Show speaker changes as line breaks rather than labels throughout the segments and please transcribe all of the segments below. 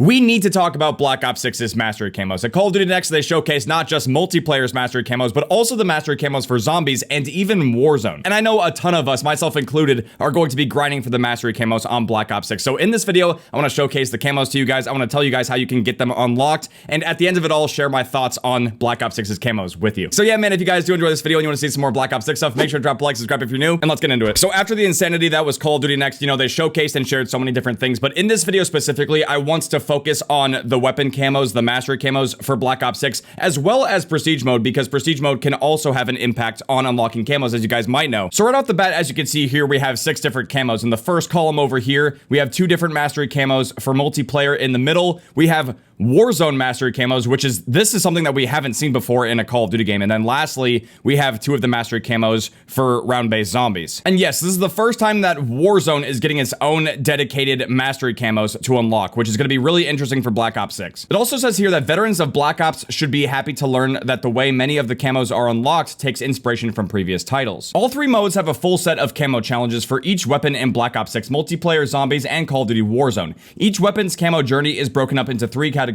We need to talk about Black Ops 6's Mastery Camos. At Call of Duty Next, they showcase not just multiplayer's Mastery Camos, but also the Mastery Camos for zombies and even Warzone. And I know a ton of us, myself included, are going to be grinding for the Mastery Camos on Black Ops 6. So in this video, I want to showcase the camos to you guys. I want to tell you guys how you can get them unlocked. And at the end of it all, share my thoughts on Black Ops 6's camos with you. So yeah, man, if you guys do enjoy this video and you want to see some more Black Ops 6 stuff, make sure to drop a like, subscribe if you're new, and let's get into it. So after the insanity that was Call of Duty Next, you know, they showcased and shared so many different things. But in this video specifically, I want to focus on the weapon camos, the Mastery Camos for Black Ops 6, as well as Prestige Mode, because Prestige Mode can also have an impact on unlocking camos, as you guys might know. So right off the bat, as you can see here, we have 6 different camos. In the first column over here, we have 2 different Mastery Camos for multiplayer. In the middle, we have Warzone Mastery Camos, this is something that we haven't seen before in a Call of Duty game. And then lastly, we have 2 of the Mastery Camos for round-based zombies. And yes, this is the first time that Warzone is getting its own dedicated Mastery Camos to unlock, which is going to be really interesting for Black Ops 6. It also says here that veterans of Black Ops should be happy to learn that the way many of the camos are unlocked takes inspiration from previous titles. All 3 modes have a full set of camo challenges for each weapon in Black Ops 6 multiplayer, zombies, and Call of Duty Warzone. Each weapon's camo journey is broken up into 3 categories,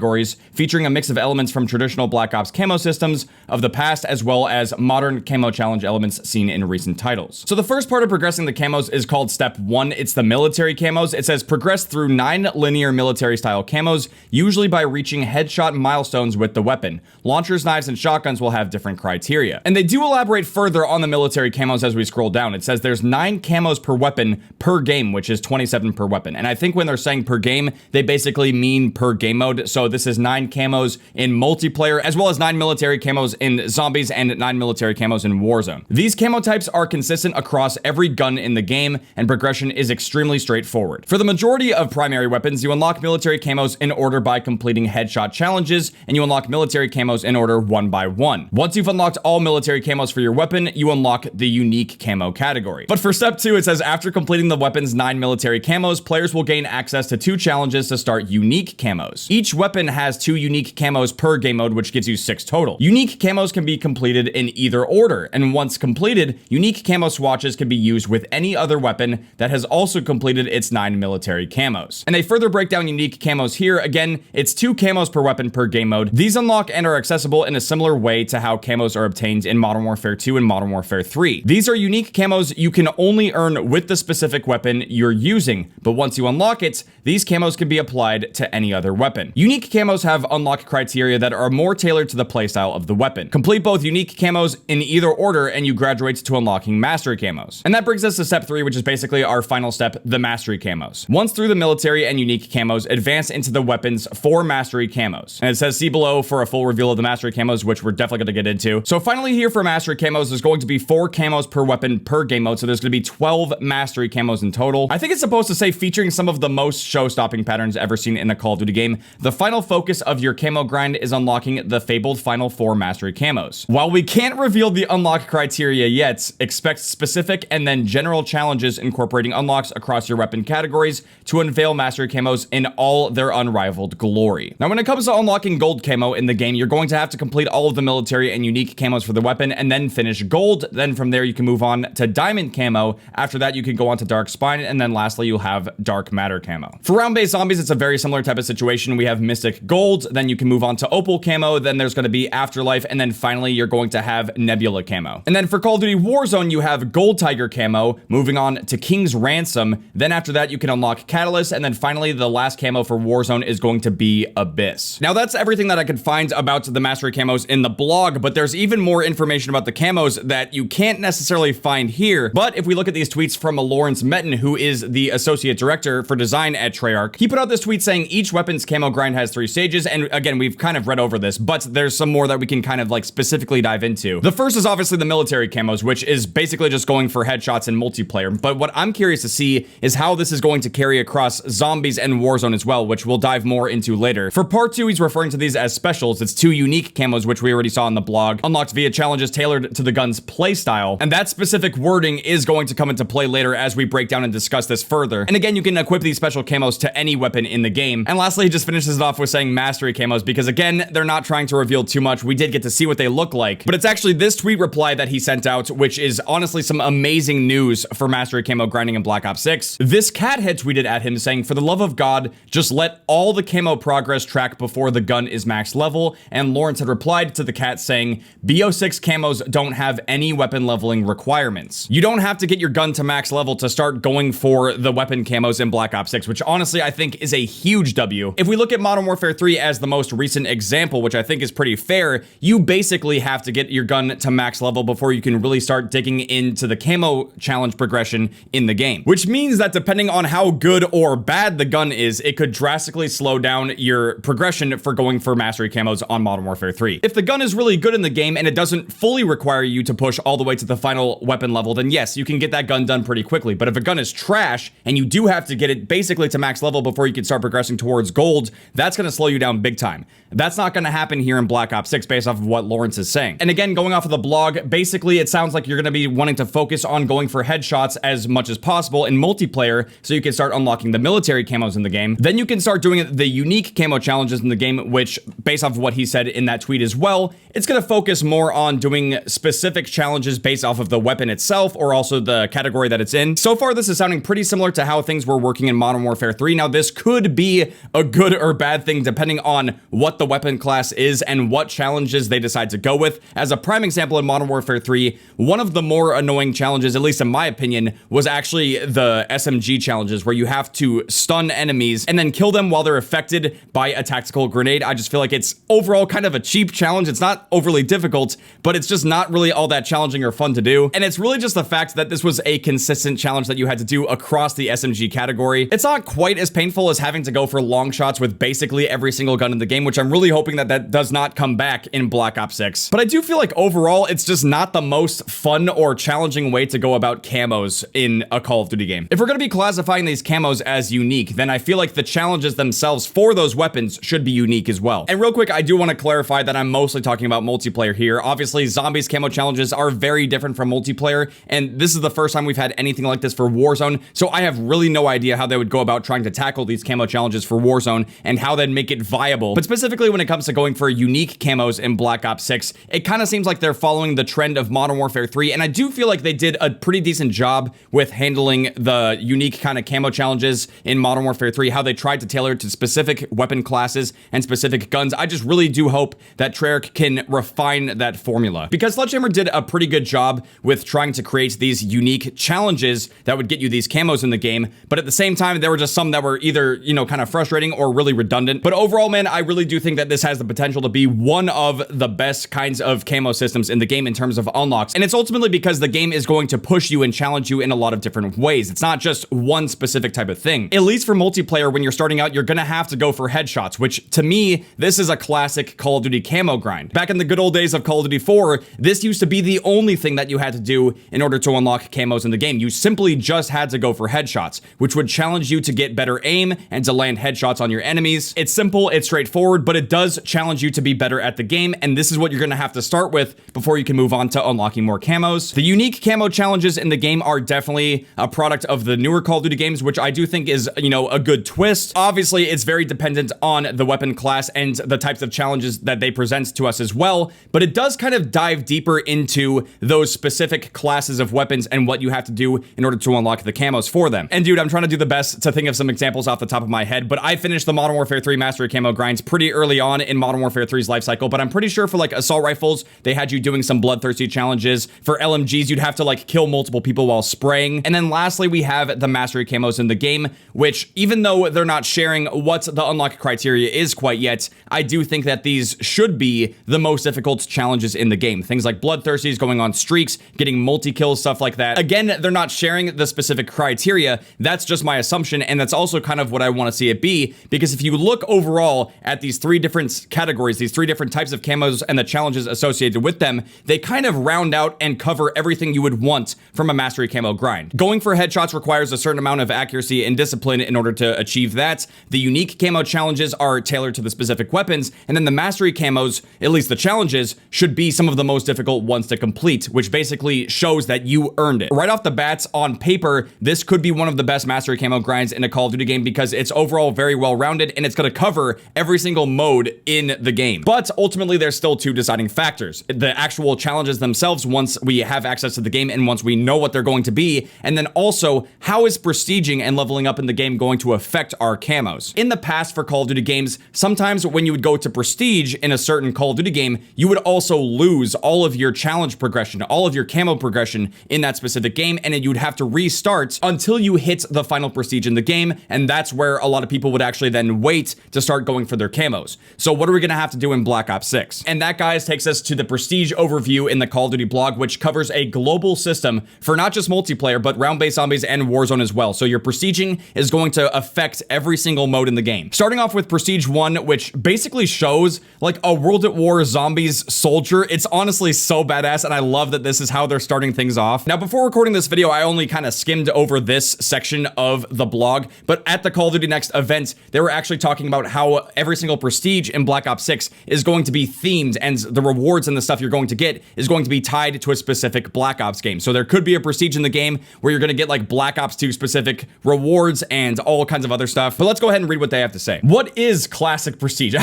featuring a mix of elements from traditional Black Ops camo systems of the past, as well as modern camo challenge elements seen in recent titles. So the first part of progressing the camos is called Step 1. It's the military camos. It says progress through 9 linear military style camos, usually by reaching headshot milestones with the weapon. Launchers, knives, and shotguns will have different criteria. And they do elaborate further on the military camos as we scroll down. It says there's 9 camos per weapon per game, which is 27 per weapon. And I think when they're saying per game, they basically mean per game mode. So this is 9 camos in multiplayer, as well as 9 military camos in zombies and 9 military camos in Warzone. These camo types are consistent across every gun in the game, and progression is extremely straightforward. For the majority of primary weapons, you unlock military camos in order by completing headshot challenges, and you unlock military camos in order one by one. Once you've unlocked all military camos for your weapon, you unlock the unique camo category. But for Step 2, it says after completing the weapon's 9 military camos, players will gain access to 2 challenges to start unique camos. Each weapon has 2 unique camos per game mode, which gives you 6 total. Unique camos can be completed in either order, and once completed, unique camo swatches can be used with any other weapon that has also completed its 9 military camos. And they further break down unique camos here. Again, it's 2 camos per weapon per game mode. These unlock and are accessible in a similar way to how camos are obtained in Modern Warfare 2 and Modern Warfare 3. These are unique camos you can only earn with the specific weapon you're using, but once you unlock it, these camos can be applied to any other weapon. Unique camos have unlock criteria that are more tailored to the playstyle of the weapon. Complete both unique camos in either order and you graduate to unlocking Mastery Camos. And that brings us to Step 3, which is basically our final step, the Mastery Camos. Once through the military and unique camos, advance into the weapons for Mastery Camos. And it says see below for a full reveal of the Mastery Camos, which we're definitely going to get into. So finally here for Mastery Camos, there's going to be 4 camos per weapon per game mode, so there's going to be 12 Mastery Camos in total. I think it's supposed to say featuring some of the most show-stopping patterns ever seen in a Call of Duty game. The final focus of your camo grind is unlocking the fabled final 4 Mastery Camos. While we can't reveal the unlock criteria yet, expect specific and then general challenges incorporating unlocks across your weapon categories to unveil Mastery Camos in all their unrivaled glory. Now, when it comes to unlocking gold camo in the game, you're going to have to complete all of the military and unique camos for the weapon and then finish gold. Then from there, you can move on to diamond camo. After that, you can go on to dark spine, and then lastly, you'll have dark matter camo. For round-based zombies, it's a very similar type of situation. We have mystic gold, then you can move on to opal camo, then there's going to be afterlife, and then finally you're going to have nebula camo. And then for Call of Duty Warzone, you have gold tiger camo, moving on to king's ransom. Then after that, you can unlock catalyst, and then finally the last camo for Warzone is going to be abyss. Now that's everything that I could find about the Mastery Camos in the blog, but there's even more information about the camos that you can't necessarily find here. But if we look at these tweets from Lawrence Metten, who is the associate director for design at Treyarch, he put out this tweet saying each weapon's camo grind has 3 stages. And again, we've kind of read over this, but there's some more that we can kind of like specifically dive into. The first is obviously the military camos, which is basically just going for headshots in multiplayer. But what I'm curious to see is how this is going to carry across zombies and Warzone as well, which we'll dive more into later. For part 2, he's referring to these as specials. It's 2 unique camos, which we already saw in the blog, unlocked via challenges tailored to the gun's playstyle. And that specific wording is going to come into play later as we break down and discuss this further. And again, you can equip these special camos to any weapon in the game. And lastly, he just finishes it off off with saying Mastery Camos because, again, they're not trying to reveal too much. We did get to see what they look like, but it's actually this tweet reply that he sent out, which is honestly some amazing news for Mastery Camo grinding in Black Ops 6. This cat had tweeted at him saying, "For the love of God, just let all the camo progress track before the gun is max level." And Lawrence had replied to the cat saying, "BO6 Camos don't have any weapon leveling requirements." You don't have to get your gun to max level to start going for the weapon camos in Black Ops 6, which honestly I think is a huge W. If we look at Modern Warfare 3 as the most recent example, which I think is pretty fair, you basically have to get your gun to max level before you can really start digging into the camo challenge progression in the game. Which means that depending on how good or bad the gun is, it could drastically slow down your progression for going for Mastery Camos on Modern Warfare 3. If the gun is really good in the game and it doesn't fully require you to push all the way to the final weapon level, then yes, you can get that gun done pretty quickly. But if a gun is trash and you do have to get it basically to max level before you can start progressing towards gold, that's going to slow you down big time. That's not going to happen here in Black Ops 6 based off of what Lawrence is saying. And again, going off of the blog, basically it sounds like you're going to be wanting to focus on going for headshots as much as possible in multiplayer so you can start unlocking the military camos in the game. Then you can start doing the unique camo challenges in the game, which based off of what he said in that tweet as well, it's going to focus more on doing specific challenges based off of the weapon itself or also the category that it's in. So far, this is sounding pretty similar to how things were working in Modern Warfare 3. Now, this could be a good or bad thing depending on what the weapon class is and what challenges they decide to go with. As a prime example, in Modern Warfare 3, one of the more annoying challenges, at least in my opinion, was actually the SMG challenges where you have to stun enemies and then kill them while they're affected by a tactical grenade. I just feel like it's overall kind of a cheap challenge. It's not overly difficult, but it's just not really all that challenging or fun to do. And it's really just the fact that this was a consistent challenge that you had to do across the SMG category. It's not quite as painful as having to go for long shots with basically every single gun in the game, which I'm really hoping that that does not come back in Black Ops 6. But I do feel like overall, it's just not the most fun or challenging way to go about camos in a Call of Duty game. If we're going to be classifying these camos as unique, then I feel like the challenges themselves for those weapons should be unique as well. And real quick, I do want to clarify that I'm mostly talking about multiplayer here. Obviously, zombies camo challenges are very different from multiplayer, and this is the first time we've had anything like this for Warzone, so I have really no idea how they would go about trying to tackle these camo challenges for Warzone and how they'd make it viable. But specifically when it comes to going for unique camos in Black Ops 6, it kind of seems like they're following the trend of Modern Warfare 3, and I do feel like they did a pretty decent job with handling the unique kind of camo challenges in Modern Warfare 3, how they tried to tailor it to specific weapon classes and specific guns. I just really do hope that Treyarch can refine that formula, because Sledgehammer did a pretty good job with trying to create these unique challenges that would get you these camos in the game, but at the same time, there were just some that were either, you know, kind of frustrating or really redundant. But overall, man, I really do think that this has the potential to be one of the best kinds of camo systems in the game in terms of unlocks, and it's ultimately because the game is going to push you and challenge you in a lot of different ways. It's not just one specific type of thing. At least for multiplayer, when you're starting out, you're gonna have to go for headshots, which to me, this is a classic Call of Duty camo grind. Back in the good old days of Call of Duty 4, this used to be the only thing that you had to do in order to unlock camos in the game. You simply just had to go for headshots, which would challenge you to get better aim and to land headshots on your enemies. It's simple, it's straightforward, but it does challenge you to be better at the game, and this is what you're gonna have to start with before you can move on to unlocking more camos. The unique camo challenges in the game are definitely a product of the newer Call of Duty games, which I do think is, you know, a good twist. Obviously, it's very dependent on the weapon class and the types of challenges that they present to us as well, but it does kind of dive deeper into those specific classes of weapons and what you have to do in order to unlock the camos for them. And dude, I'm trying to do the best to think of some examples off the top of my head, but I finished the Modern Warfare 3 Mastery Camo grinds pretty early on in Modern Warfare 3's life cycle, but I'm pretty sure for like assault rifles, they had you doing some bloodthirsty challenges. For LMGs, you'd have to like kill multiple people while spraying. And then lastly, we have the Mastery Camos in the game, which even though they're not sharing what the unlock criteria is quite yet, I do think that these should be the most difficult challenges in the game. Things like bloodthirsties, going on streaks, getting multi-kills, stuff like that. Again, they're not sharing the specific criteria. That's just my assumption, and that's also kind of what I want to see it be, because if you look overall at these three different categories, these three different types of camos and the challenges associated with them, they kind of round out and cover everything you would want from a Mastery Camo grind. Going for headshots requires a certain amount of accuracy and discipline in order to achieve that. The unique camo challenges are tailored to the specific weapons, and then the Mastery Camos, at least the challenges, should be some of the most difficult ones to complete, which basically shows that you earned it. Right off the bats, on paper, this could be one of the best Mastery Camo grinds in a Call of Duty game because it's overall very well rounded, and it's going going to cover every single mode in the game. But ultimately, there's still two deciding factors: the actual challenges themselves once we have access to the game and once we know what they're going to be, and then also how is prestiging and leveling up in the game going to affect our camos. In the past for Call of Duty games, sometimes when you would go to prestige in a certain Call of Duty game, you would also lose all of your challenge progression, all of your camo progression in that specific game, and then you'd have to restart until you hit the final prestige in the game, and that's where a lot of people would actually then wait to start going for their camos. So what are we gonna have to do in Black Ops 6? And that, guys, takes us to the prestige overview in the Call of Duty blog, which covers a global system for not just multiplayer, but round-based zombies and Warzone as well. So your prestiging is going to affect every single mode in the game. Starting off with Prestige 1, which basically shows like a World at War zombies soldier. It's honestly so badass, and I love that this is how they're starting things off. Now, before recording this video, I only kind of skimmed over this section of the blog, but at the Call of Duty Next event, they were actually talking about how every single prestige in Black Ops 6 is going to be themed, and the rewards and the stuff you're going to get is going to be tied to a specific Black Ops game. So there could be a prestige in the game where you're going to get like Black Ops 2 specific rewards and all kinds of other stuff. But let's go ahead and read what they have to say. What is classic prestige?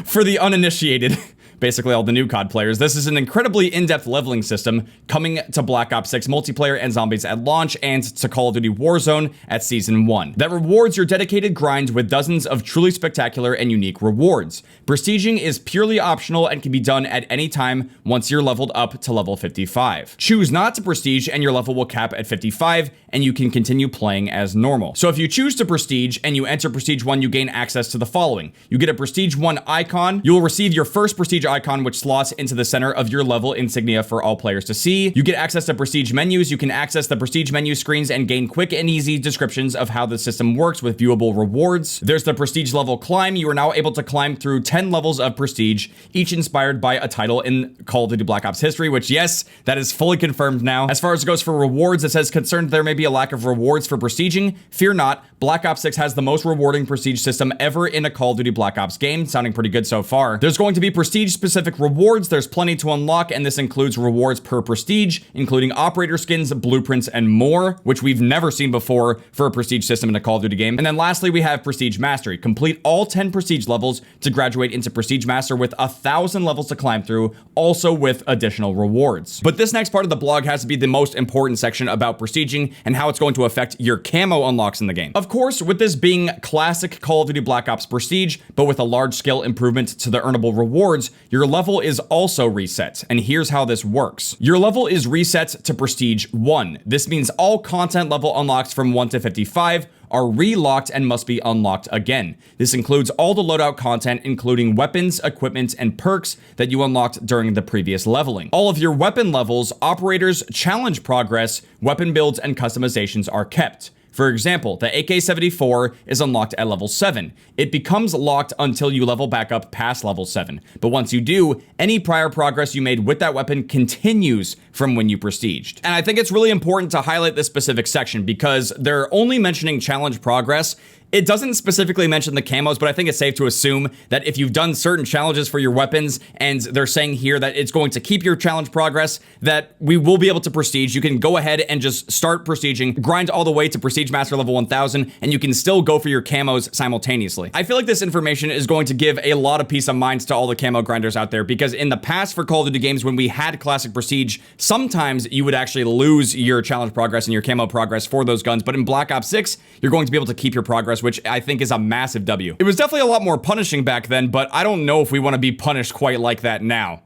For the uninitiated, basically all the new COD players, this is an incredibly in-depth leveling system coming to Black Ops 6 multiplayer and zombies at launch and to Call of Duty Warzone at Season 1 that rewards your dedicated grind with dozens of truly spectacular and unique rewards. Prestiging is purely optional and can be done at any time once you're leveled up to level 55. Choose not to prestige and your level will cap at 55 and you can continue playing as normal. So if you choose to prestige and you enter Prestige 1, you gain access to the following. You get a Prestige 1 icon. You will receive your first prestige icon, which slots into the center of your level insignia for all players to see. You get access to prestige menus. You can access the prestige menu screens and gain quick and easy descriptions of how the system works with viewable rewards. There's the prestige level climb. You are now able to climb through 10 levels of prestige, each inspired by a title in Call of Duty Black Ops history, which, yes, that is fully confirmed now. As far as it goes for rewards, it says, concerned there may be a lack of rewards for prestiging. Fear not, Black Ops 6 has the most rewarding prestige system ever in a Call of Duty Black Ops game. Sounding pretty good so far. There's going to be prestige specific rewards. There's plenty to unlock, and this includes rewards per prestige, including operator skins, blueprints, and more, which we've never seen before for a prestige system in a Call of Duty game. And then lastly, we have Prestige Mastery. Complete all 10 prestige levels to graduate into Prestige Master with 1,000 levels to climb through, also with additional rewards. But this next part of the blog has to be the most important section about prestiging and how it's going to affect your camo unlocks in the game. Of course, with this being classic Call of Duty Black Ops Prestige, but with a large scale improvement to the earnable rewards, your level is also reset. And here's how this works. Your level is reset to Prestige 1. This means all content level unlocks from 1 to 55 are relocked and must be unlocked again. This includes all the loadout content, including weapons, equipment, and perks that you unlocked during the previous leveling. All of your weapon levels, operators, challenge progress, weapon builds, and customizations are kept. For example, the AK-74 is unlocked at level 7. It becomes locked until you level back up past level 7. But once you do, any prior progress you made with that weapon continues from when you prestiged. And I think it's really important to highlight this specific section because they're only mentioning challenge progress. It doesn't specifically mention the camos, but I think it's safe to assume that if you've done certain challenges for your weapons and they're saying here that it's going to keep your challenge progress, that we will be able to prestige. You can go ahead and just start prestiging, grind all the way to Prestige Master level 1000, and you can still go for your camos simultaneously. I feel like this information is going to give a lot of peace of mind to all the camo grinders out there because in the past for Call of Duty games, when we had classic prestige, sometimes you would actually lose your challenge progress and your camo progress for those guns, but in Black Ops 6, you're going to be able to keep your progress, which I think is a massive W. It was definitely a lot more punishing back then, but I don't know if we want to be punished quite like that now.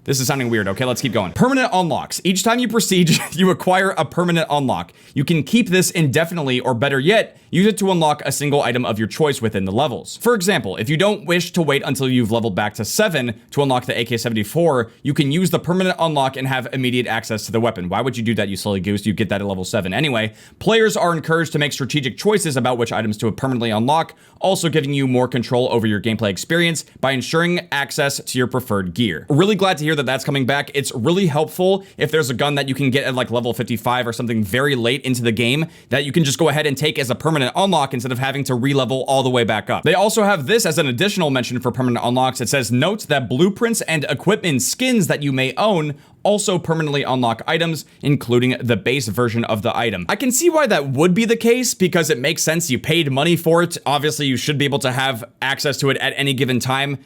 This is sounding weird. Okay, let's keep going. Permanent unlocks. Each time you prestige, you acquire a permanent unlock. You can keep this indefinitely, or better yet, use it to unlock a single item of your choice within the levels. For example, if you don't wish to wait until you've leveled back to 7 to unlock the AK-74, you can use the permanent unlock and have immediate access to the weapon. Why would you do that, you silly goose? You get that at level 7 anyway. Players are encouraged to make strategic choices about which items to permanently unlock, also giving you more control over your gameplay experience by ensuring access to your preferred gear. Really glad to hear that that's coming back. It's really helpful if there's a gun that you can get at like level 55 or something very late into the game that you can just go ahead and take as a permanent permanent unlock instead of having to re-level all the way back up. They also have this as an additional mention for permanent unlocks. It says, note that blueprints and equipment skins that you may own also permanently unlock items, including the base version of the item. I can see why that would be the case, because it makes sense. You paid money for it. Obviously, you should be able to have access to it at any given time.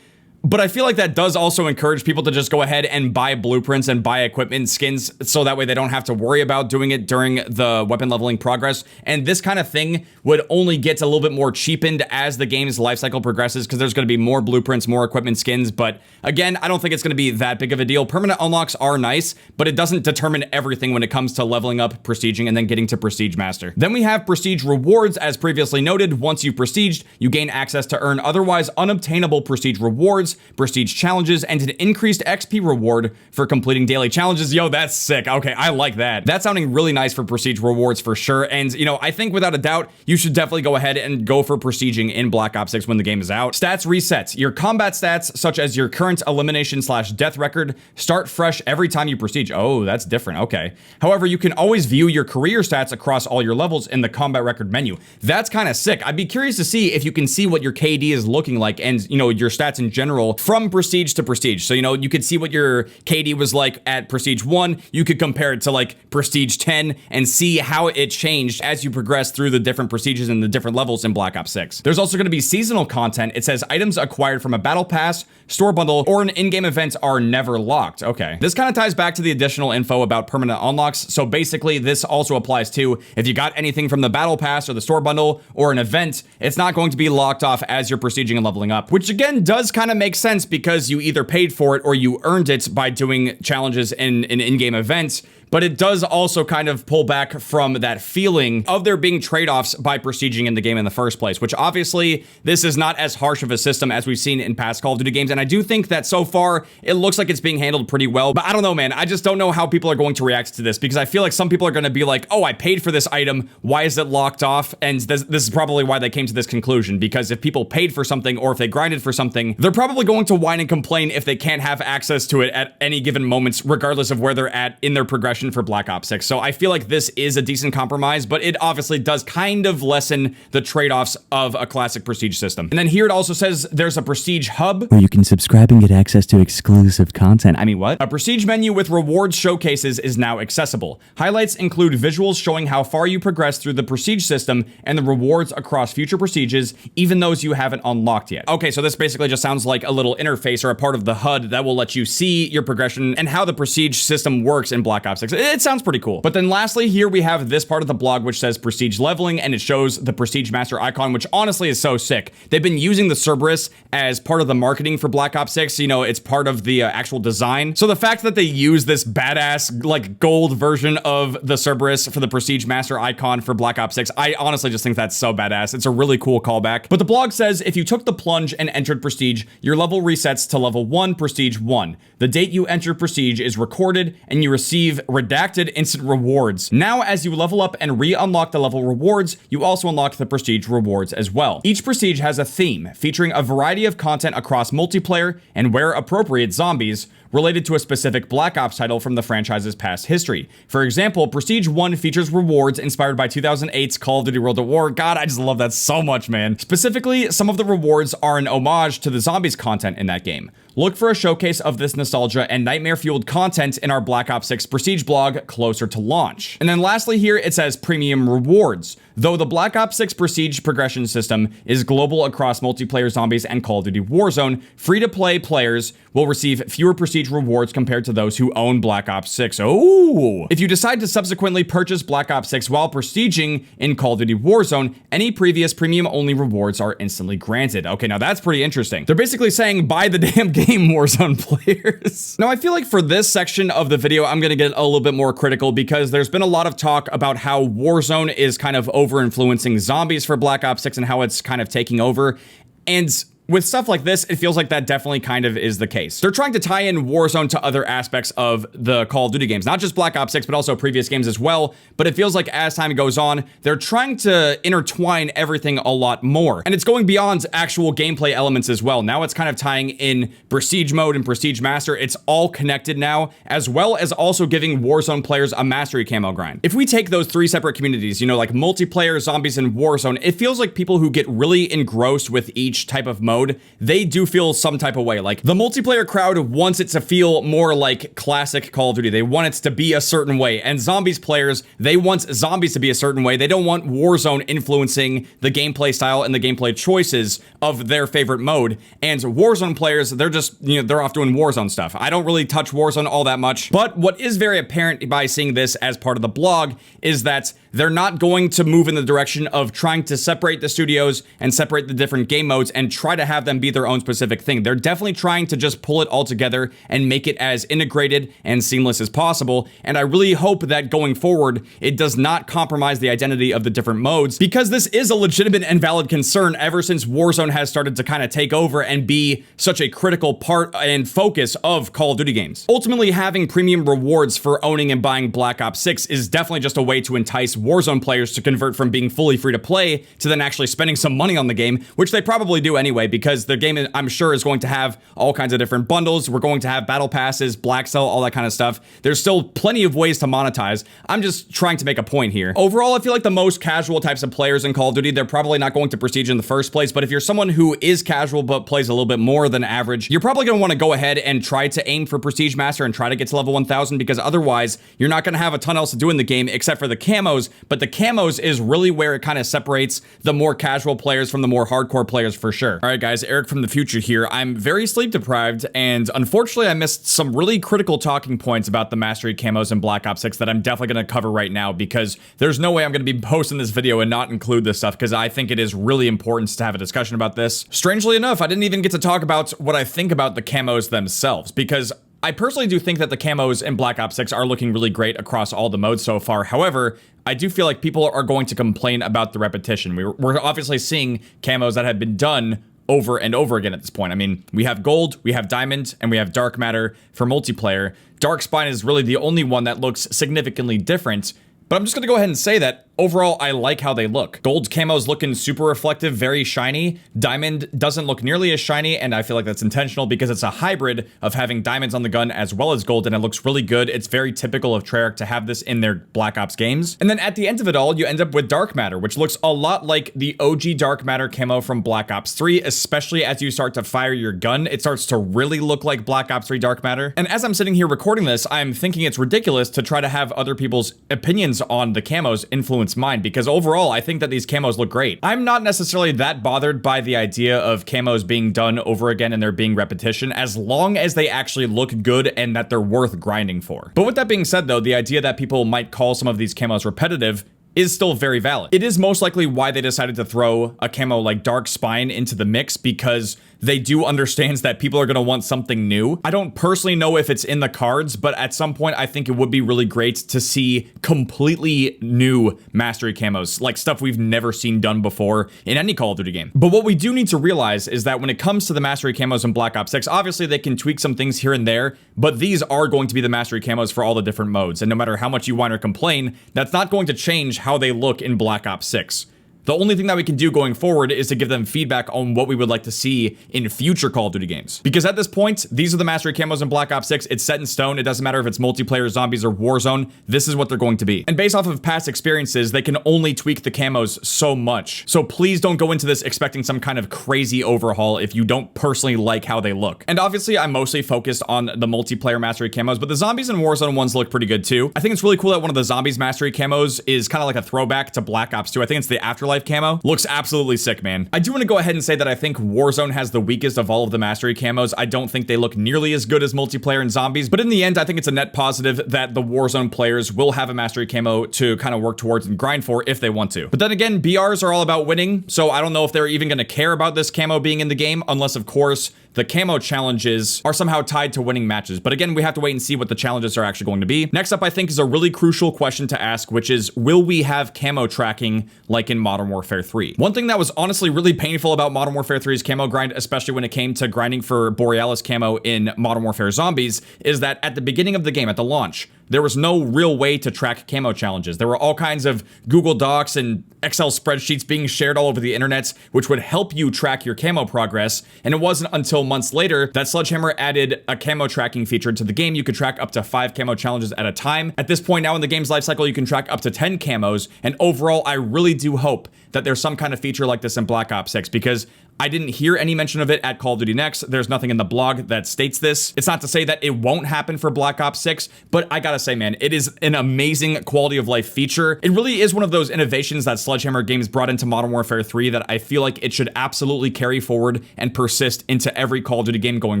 But I feel like that does also encourage people to just go ahead and buy blueprints and buy equipment skins, so that way they don't have to worry about doing it during the weapon leveling progress. And this kind of thing would only get a little bit more cheapened as the game's lifecycle progresses, because there's going to be more blueprints, more equipment skins. But again, I don't think it's going to be that big of a deal. Permanent unlocks are nice, but it doesn't determine everything when it comes to leveling up, prestiging, and then getting to Prestige Master. Then we have Prestige Rewards. As previously noted, once you've prestiged, you gain access to earn otherwise unobtainable Prestige Rewards, Prestige challenges, and an increased XP reward for completing daily challenges. Yo, that's sick. Okay, I like that. That's sounding really nice for Prestige Rewards for sure. And, you know, I think without a doubt, you should definitely go ahead and go for prestiging in Black Ops 6 when the game is out. Stats resets. Your combat stats, such as your current elimination/death record, start fresh every time you prestige. Oh, that's different. Okay. However, you can always view your career stats across all your levels in the combat record menu. That's kind of sick. I'd be curious to see if you can see what your KD is looking like and, you know, your stats in general from prestige to prestige. So, you know, you could see what your KD was like at prestige 1. You could compare it to like prestige 10 and see how it changed as you progress through the different prestiges and the different levels in Black Ops 6. There's also going to be seasonal content. It says items acquired from a battle pass, store bundle, or an in-game event are never locked. Okay. This kind of ties back to the additional info about permanent unlocks. So basically, this also applies to if you got anything from the battle pass or the store bundle or an event, it's not going to be locked off as you're prestiging and leveling up, which again does kind of make sense because you either paid for it or you earned it by doing challenges in an in-game event. But it does also kind of pull back from that feeling of there being trade-offs by prestiging in the game in the first place, which obviously this is not as harsh of a system as we've seen in past Call of Duty games. And I do think that so far it looks like it's being handled pretty well, but I don't know, man. I just don't know how people are going to react to this, because I feel like some people are going to be like, oh, I paid for this item. Why is it locked off? And this is probably why they came to this conclusion, because if people paid for something or if they grinded for something, they're probably going to whine and complain if they can't have access to it at any given moments, regardless of where they're at in their progression for Black Ops 6. So I feel like this is a decent compromise, but it obviously does kind of lessen the trade-offs of a classic prestige system. And then here it also says there's a prestige hub
where you can subscribe and get access to exclusive content.
I mean, what? A prestige menu with rewards showcases is now accessible. Highlights include visuals showing how far you progress through the prestige system and the rewards across future prestiges, even those you haven't unlocked yet. Okay, so this basically just sounds like a little interface or a part of the HUD that will let you see your progression and how the prestige system works in Black Ops 6. It sounds pretty cool. But then lastly, here we have this part of the blog which says prestige leveling, and it shows the Prestige Master icon, which honestly is so sick. They've been using the Cerberus as part of the marketing for Black Ops 6. You know, it's part of the actual design. So the fact that they use this badass like gold version of the Cerberus for the Prestige Master icon for Black Ops 6, I honestly just think that's so badass. It's a really cool callback. But the blog says if you took the plunge and entered Prestige, your level resets to level 1, Prestige 1. The date you entered Prestige is recorded and you receive redacted instant rewards. Now, as you level up and re-unlock the level rewards, you also unlock the prestige rewards as well. Each prestige has a theme featuring a variety of content across multiplayer and, where appropriate, zombies related to a specific Black Ops title from the franchise's past history. For example, Prestige 1 features rewards inspired by 2008's Call of Duty World at War. God, I just love that so much, man. Specifically, some of the rewards are an homage to the zombies content in that game. Look for a showcase of this nostalgia and nightmare-fueled content in our Black Ops 6 Prestige blog closer to launch. And then lastly here, it says premium rewards. Though the Black Ops 6 Prestige progression system is global across multiplayer zombies and Call of Duty Warzone, free-to-play players will receive fewer prestige rewards compared to those who own Black Ops 6. Oh! If you decide to subsequently purchase Black Ops 6 while prestiging in Call of Duty Warzone, any previous premium-only rewards are instantly granted. Okay, now that's pretty interesting. They're basically saying buy the damn game, Warzone players. Now, I feel like for this section of the video, I'm gonna get a little bit more critical because there's been a lot of talk about how Warzone is kind of over-influencing zombies for Black Ops 6 and how it's kind of taking over. And with stuff like this, it feels like that definitely kind of is the case. They're trying to tie in Warzone to other aspects of the Call of Duty games, not just Black Ops 6, but also previous games as well. But it feels like as time goes on, they're trying to intertwine everything a lot more. And it's going beyond actual gameplay elements as well. Now it's kind of tying in Prestige mode and Prestige Master. It's all connected now, as well as also giving Warzone players a Mastery Camo grind. If we take those three separate communities, you know, like multiplayer, zombies, and Warzone, it feels like people who get really engrossed with each type of mode, they do feel some type of way. Like the multiplayer crowd wants it to feel more like classic Call of Duty. They want it to be a certain way. And zombies players, they want zombies to be a certain way. They don't want Warzone influencing the gameplay style and the gameplay choices of their favorite mode. And Warzone players, they're just, you know, they're off doing Warzone stuff. I don't really touch Warzone all that much, but what is very apparent by seeing this as part of the blog is that they're not going to move in the direction of trying to separate the studios and separate the different game modes and try to have them be their own specific thing. They're definitely trying to just pull it all together and make it as integrated and seamless as possible. And I really hope that going forward, it does not compromise the identity of the different modes, because this is a legitimate and valid concern ever since Warzone has started to kind of take over and be such a critical part and focus of Call of Duty games. Ultimately, having premium rewards for owning and buying Black Ops 6 is definitely just a way to entice Warzone players to convert from being fully free to play to then actually spending some money on the game, which they probably do anyway, because the game, I'm sure, is going to have all kinds of different bundles. We're going to have battle passes, black sell, all that kind of stuff. There's still plenty of ways to monetize. I'm just trying to make a point here. Overall, I feel like the most casual types of players in Call of Duty, they're probably not going to Prestige in the first place, but if you're someone who is casual but plays a little bit more than average, you're probably going to want to go ahead and try to aim for Prestige Master and try to get to level 1000, because otherwise you're not going to have a ton else to do in the game except for the camos. But the camos is really where it kind of separates the more casual players from the more hardcore players for sure. All right, guys, Eric from the future here. I'm very sleep deprived, and unfortunately I missed some really critical talking points about the Mastery Camos in Black Ops 6 that I'm definitely going to cover right now, because there's no way I'm going to be posting this video and not include this stuff, because I think it is really important to have a discussion about this. Strangely enough, I didn't even get to talk about what I think about the camos themselves, because I personally do think that the camos in Black Ops 6 are looking really great across all the modes so far. However, I do feel like people are going to complain about the repetition. We're obviously seeing camos that have been done over and over again at this point. I mean, we have gold, we have diamond, and we have dark matter for multiplayer. Dark spine is really the only one that looks significantly different, but I'm just gonna go ahead and say that overall, I like how they look. Gold camo's looking super reflective, very shiny. Diamond doesn't look nearly as shiny, and I feel like that's intentional because it's a hybrid of having diamonds on the gun as well as gold, and it looks really good. It's very typical of Treyarch to have this in their Black Ops games. And then at the end of it all, you end up with dark matter, which looks a lot like the OG dark matter camo from Black Ops 3, especially as you start to fire your gun. It starts to really look like Black Ops 3 dark matter. And as I'm sitting here recording this, I'm thinking it's ridiculous to try to have other people's opinions on the camos influence mine, because overall I think that these camos look great. I'm not necessarily that bothered by the idea of camos being done over again and there being repetition, as long as they actually look good and that they're worth grinding for. But with that being said though, the idea that people might call some of these camos repetitive is still very valid. It is most likely why they decided to throw a camo like Dark Spine into the mix, because they do understand that people are going to want something new. I don't personally know if it's in the cards, but at some point I think it would be really great to see completely new Mastery Camos, like stuff we've never seen done before in any Call of Duty game. But what we do need to realize is that when it comes to the Mastery Camos in Black Ops 6, obviously they can tweak some things here and there, but these are going to be the Mastery Camos for all the different modes. And no matter how much you whine or complain, that's not going to change how they look in Black Ops 6. The only thing that we can do going forward is to give them feedback on what we would like to see in future Call of Duty games. Because at this point, these are the Mastery Camos in Black Ops 6. It's set in stone. It doesn't matter if it's multiplayer, zombies, or Warzone. This is what they're going to be. And based off of past experiences, they can only tweak the camos so much. So please don't go into this expecting some kind of crazy overhaul if you don't personally like how they look. And obviously, I'm mostly focused on the multiplayer Mastery Camos, but the zombies and Warzone ones look pretty good too. I think it's really cool that one of the zombies Mastery Camos is kind of like a throwback to Black Ops 2. I think it's the Afterlife camo. Looks absolutely sick, man. I do want to go ahead and say that I think Warzone has the weakest of all of the Mastery Camos. I don't think they look nearly as good as multiplayer and zombies, but in the end, I think it's a net positive that the Warzone players will have a Mastery Camo to kind of work towards and grind for if they want to. But then again, BRs are all about winning, so I don't know if they're even going to care about this camo being in the game, unless of course the camo challenges are somehow tied to winning matches. But again, we have to wait and see what the challenges are actually going to be. Next up, I think, is a really crucial question to ask, which is, will we have camo tracking like in Modern Modern Warfare 3. One thing that was honestly really painful about Modern Warfare 3's camo grind, especially when it came to grinding for Borealis camo in Modern Warfare Zombies, is that at the beginning of the game, at the launch, there was no real way to track camo challenges. There were all kinds of Google Docs and Excel spreadsheets being shared all over the internet, which would help you track your camo progress. And it wasn't until months later that Sledgehammer added a camo tracking feature to the game. You could track up to 5 camo challenges at a time. At this point now in the game's life cycle, you can track up to 10 camos. And overall, I really do hope that there's some kind of feature like this in Black Ops 6, because I didn't hear any mention of it at Call of Duty Next. There's nothing in the blog that states this. It's not to say that it won't happen for Black Ops 6, but I gotta say, man, it is an amazing quality of life feature. It really is one of those innovations that Sledgehammer Games brought into Modern Warfare 3 that I feel like it should absolutely carry forward and persist into every Call of Duty game going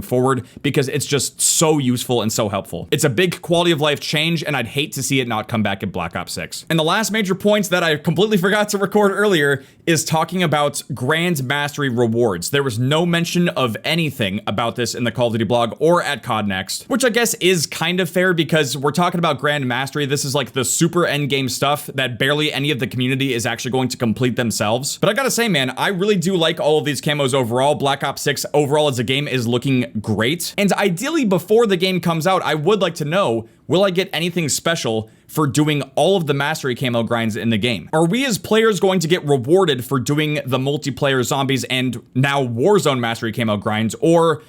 forward, because it's just so useful and so helpful. It's a big quality of life change, and I'd hate to see it not come back in Black Ops 6. And the last major point that I completely forgot to record earlier is talking about Grand Mastery rewards. There was no mention of anything about this in the Call of Duty blog or at COD Next, which I guess is kind of fair because we're talking about Grand Mastery. This is like the super endgame stuff that barely any of the community is actually going to complete themselves. But I gotta say, man, I really do like all of these camos overall. Black Ops 6 overall as a game is looking great. And ideally, before the game comes out, I would like to know, will I get anything special for doing all of the mastery camo grinds in the game? Are we as players going to get rewarded for doing the multiplayer zombies and now Warzone mastery camo grinds, or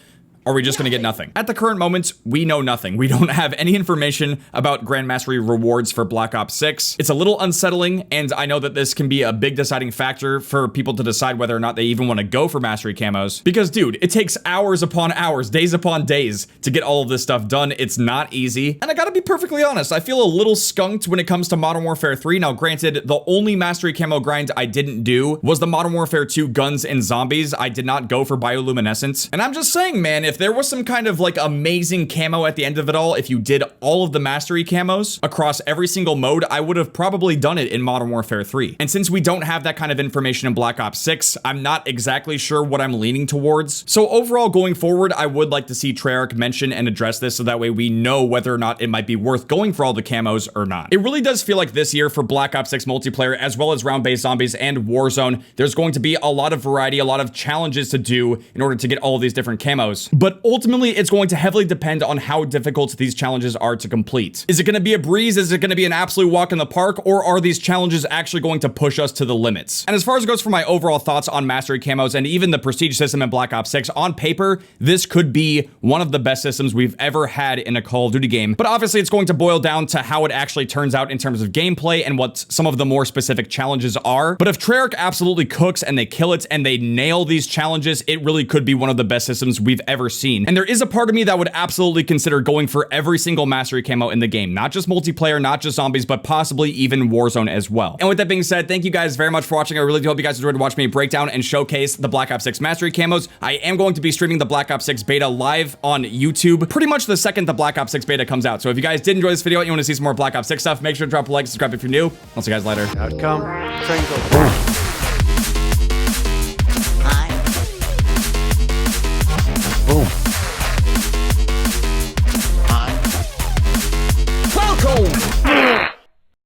are we just gonna get nothing? At the current moment, we know nothing. We don't have any information about Grand Mastery rewards for Black Ops 6. It's a little unsettling, and I know that this can be a big deciding factor for people to decide whether or not they even wanna go for Mastery Camos. Because dude, it takes hours upon hours, days upon days to get all of this stuff done. It's not easy. And I gotta be perfectly honest, I feel a little skunked when it comes to Modern Warfare 3. Now granted, the only Mastery Camo grind I didn't do was the Modern Warfare 2 Guns and Zombies. I did not go for Bioluminescence. And I'm just saying, man, if there was some kind of like amazing camo at the end of it all, if you did all of the mastery camos across every single mode, I would have probably done it in Modern Warfare 3. And since we don't have that kind of information in Black Ops 6, I'm not exactly sure what I'm leaning towards. So overall, going forward, I would like to see Treyarch mention and address this so that way we know whether or not it might be worth going for all the camos or not. It really does feel like this year for Black Ops 6 multiplayer, as well as round-based zombies and Warzone, there's going to be a lot of variety, a lot of challenges to do in order to get all of these different camos. But ultimately, it's going to heavily depend on how difficult these challenges are to complete. Is it going to be a breeze? Is it going to be an absolute walk in the park? Or are these challenges actually going to push us to the limits? And as far as it goes for my overall thoughts on Mastery Camos and even the Prestige system in Black Ops 6, on paper, this could be one of the best systems we've ever had in a Call of Duty game. But obviously, it's going to boil down to how it actually turns out in terms of gameplay and what some of the more specific challenges are. But if Treyarch absolutely cooks and they kill it and they nail these challenges, it really could be one of the best systems we've ever seen. And there is a part of me that would absolutely consider going for every single mastery camo in the game, not just multiplayer, not just zombies, but possibly even Warzone as well. And with that being said, thank you guys very much for watching. I really do hope you guys enjoyed watching me break down and showcase the Black Ops 6 mastery camos. I am going to be streaming the Black Ops 6 beta live on YouTube pretty much the second the Black Ops 6 beta comes out. So if you guys did enjoy this video and you want to see some more Black Ops 6 stuff, make sure to drop a like, subscribe if you're new. I'll see you guys later.
Outcome, Triangle.